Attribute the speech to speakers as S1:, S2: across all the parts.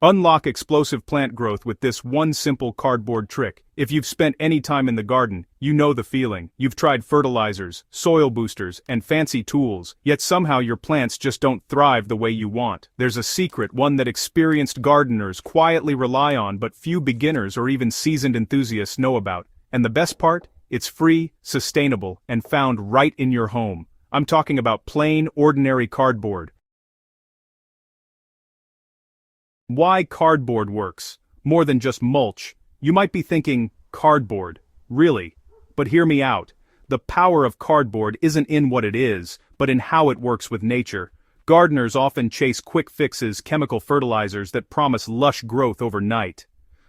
S1: Unlock explosive plant growth with this one simple cardboard trick. If you've spent any time in the garden, you know the feeling. You've tried fertilizers, soil boosters, and fancy tools, yet somehow your plants just don't thrive the way you want. There's a secret, one that experienced gardeners quietly rely on but few beginners or even seasoned enthusiasts know about. And the best part? It's free, sustainable, and found right in your home. I'm talking about plain, ordinary cardboard. Why cardboard works. More than just mulch. You might be thinking, cardboard. Really? But hear me out. The power of cardboard isn't in what it is, but in how it works with nature. Gardeners often chase quick fixes, chemical fertilizers that promise lush growth overnight.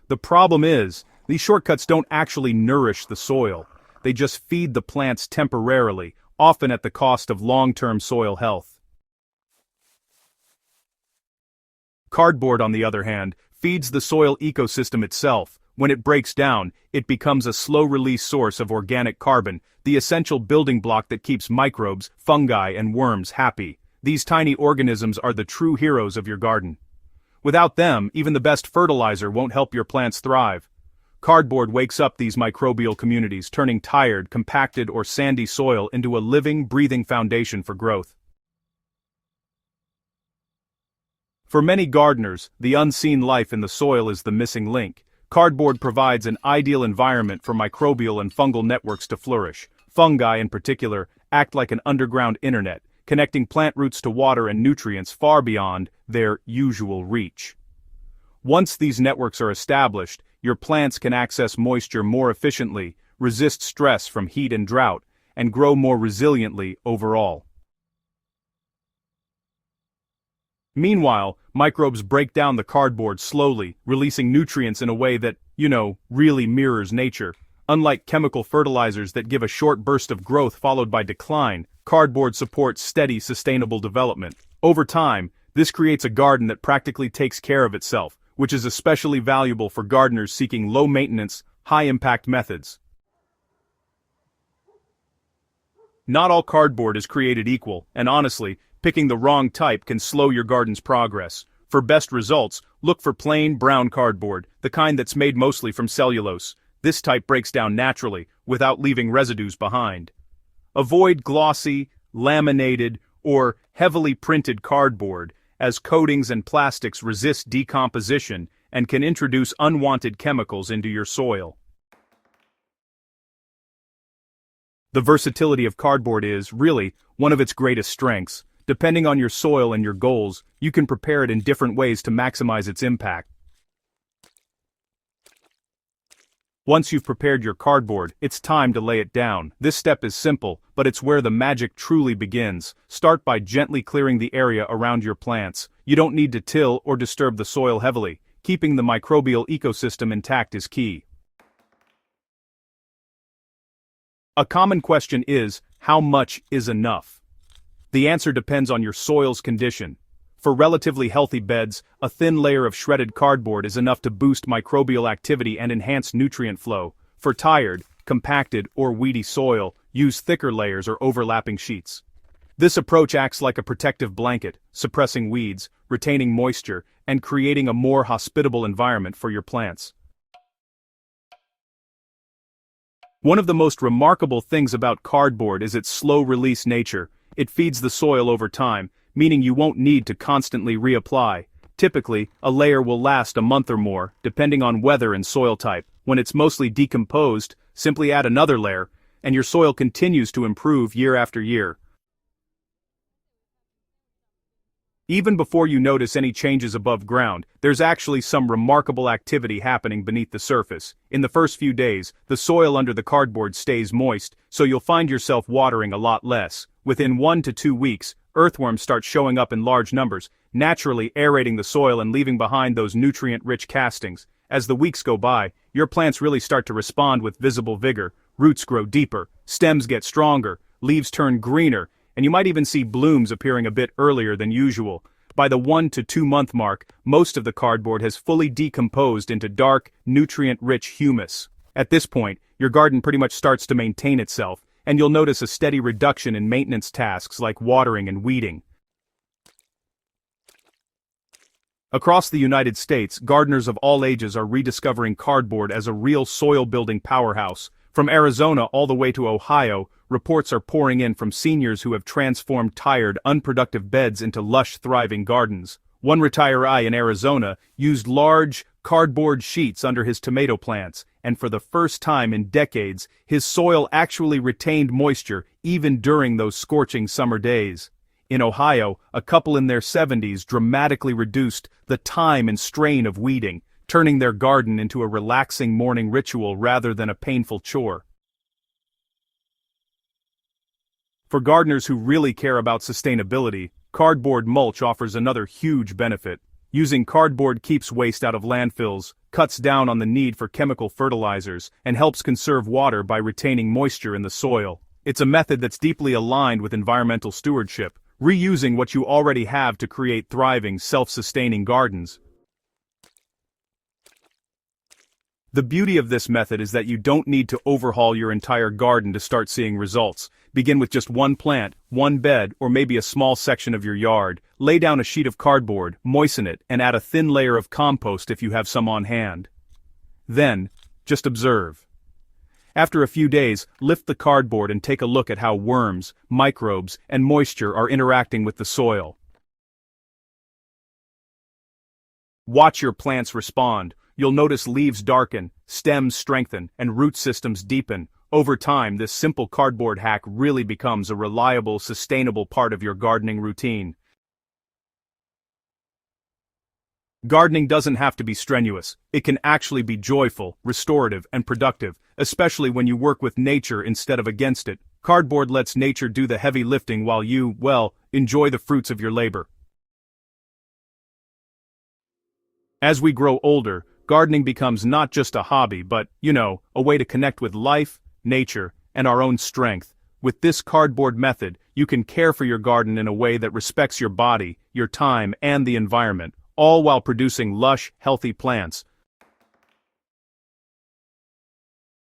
S1: The problem is, these shortcuts don't actually nourish the soil. They just feed the plants temporarily, often at the cost of long-term soil health. Cardboard, on the other hand, feeds the soil ecosystem itself. When it breaks down, it becomes a slow-release source of organic carbon, the essential building block that keeps microbes, fungi, and worms happy. These tiny organisms are the true heroes of your garden. Without them, even the best fertilizer won't help your plants thrive. Cardboard wakes up these microbial communities, turning tired, compacted, or sandy soil into a living, breathing foundation for growth. For many gardeners, the unseen life in the soil is the missing link. Cardboard provides an ideal environment for microbial and fungal networks to flourish. Fungi, in particular, act like an underground internet, connecting plant roots to water and nutrients far beyond their usual reach. Once these networks are established, your plants can access moisture more efficiently, resist stress from heat and drought, and grow more resiliently overall. Meanwhile, microbes break down the cardboard slowly, releasing nutrients in a way that, really mirrors nature. Unlike chemical fertilizers that give a short burst of growth followed by decline, cardboard supports steady, sustainable development. Over time, this creates a garden that practically takes care of itself, which is especially valuable for gardeners seeking low-maintenance, high-impact methods. Not all cardboard is created equal, and honestly, picking the wrong type can slow your garden's progress. For best results, look for plain brown cardboard, the kind that's made mostly from cellulose. This type breaks down naturally, without leaving residues behind. Avoid glossy, laminated, or heavily printed cardboard, as coatings and plastics resist decomposition and can introduce unwanted chemicals into your soil. The versatility of cardboard is, really, one of its greatest strengths. Depending on your soil and your goals, you can prepare it in different ways to maximize its impact. Once you've prepared your cardboard, it's time to lay it down. This step is simple, but it's where the magic truly begins. Start by gently clearing the area around your plants. You don't need to till or disturb the soil heavily. Keeping the microbial ecosystem intact is key. A common question is, how much is enough? The answer depends on your soil's condition. For relatively healthy beds, a thin layer of shredded cardboard is enough to boost microbial activity and enhance nutrient flow. For tired, compacted, or weedy soil, use thicker layers or overlapping sheets. This approach acts like a protective blanket, suppressing weeds, retaining moisture, and creating a more hospitable environment for your plants. One of the most remarkable things about cardboard is its slow-release nature. It feeds the soil over time, meaning you won't need to constantly reapply. Typically, a layer will last a month or more, depending on weather and soil type. When it's mostly decomposed, simply add another layer, and your soil continues to improve year after year. Even before you notice any changes above ground, there's actually some remarkable activity happening beneath the surface. In the first few days, the soil under the cardboard stays moist, so you'll find yourself watering a lot less. Within 1 to 2 weeks, earthworms start showing up in large numbers, naturally aerating the soil and leaving behind those nutrient-rich castings. As the weeks go by, your plants really start to respond with visible vigor. Roots grow deeper, stems get stronger, leaves turn greener, and you might even see blooms appearing a bit earlier than usual. By the 1 to 2 month mark, most of the cardboard has fully decomposed into dark, nutrient-rich humus. At this point, your garden pretty much starts to maintain itself, and you'll notice a steady reduction in maintenance tasks like watering and weeding. Across the United States, gardeners of all ages are rediscovering cardboard as a real soil-building powerhouse. From Arizona all the way to Ohio, reports are pouring in from seniors who have transformed tired, unproductive beds into lush, thriving gardens. One retiree in Arizona used large, cardboard sheets under his tomato plants, and for the first time in decades, his soil actually retained moisture even during those scorching summer days. In Ohio, a couple in their 70s dramatically reduced the time and strain of weeding, turning their garden into a relaxing morning ritual rather than a painful chore. For gardeners who really care about sustainability, cardboard mulch offers another huge benefit. Using cardboard keeps waste out of landfills, cuts down on the need for chemical fertilizers, and helps conserve water by retaining moisture in the soil. It's a method that's deeply aligned with environmental stewardship, reusing what you already have to create thriving, self-sustaining gardens. The beauty of this method is that you don't need to overhaul your entire garden to start seeing results. Begin with just one plant, one bed, or maybe a small section of your yard. Lay down a sheet of cardboard, moisten it, and add a thin layer of compost if you have some on hand. Then, just observe. After a few days, lift the cardboard and take a look at how worms, microbes, and moisture are interacting with the soil. Watch your plants respond. You'll notice leaves darken, stems strengthen, and root systems deepen. Over time, this simple cardboard hack really becomes a reliable, sustainable part of your gardening routine. Gardening doesn't have to be strenuous. It can actually be joyful, restorative, and productive, especially when you work with nature instead of against it. Cardboard lets nature do the heavy lifting while you, well, enjoy the fruits of your labor. As we grow older, gardening becomes not just a hobby but, a way to connect with life, nature, and our own strength. With this cardboard method, you can care for your garden in a way that respects your body, your time, and the environment, all while producing lush, healthy plants.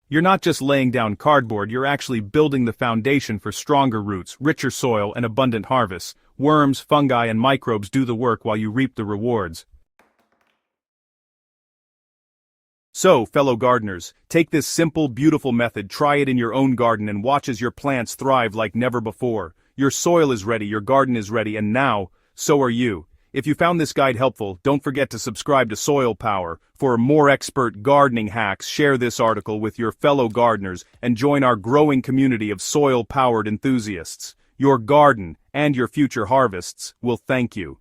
S1: You're not just laying down cardboard, you're actually building the foundation for stronger roots, richer soil, and abundant harvests. Worms, fungi, and microbes do the work while you reap the rewards. So, fellow gardeners, take this simple, beautiful method, try it in your own garden, and watch as your plants thrive like never before. Your soil is ready, your garden is ready, and now, so are you. If you found this guide helpful, don't forget to subscribe to Soil Power. For more expert gardening hacks, share this article with your fellow gardeners and join our growing community of soil-powered enthusiasts. Your garden, and your future harvests, will thank you.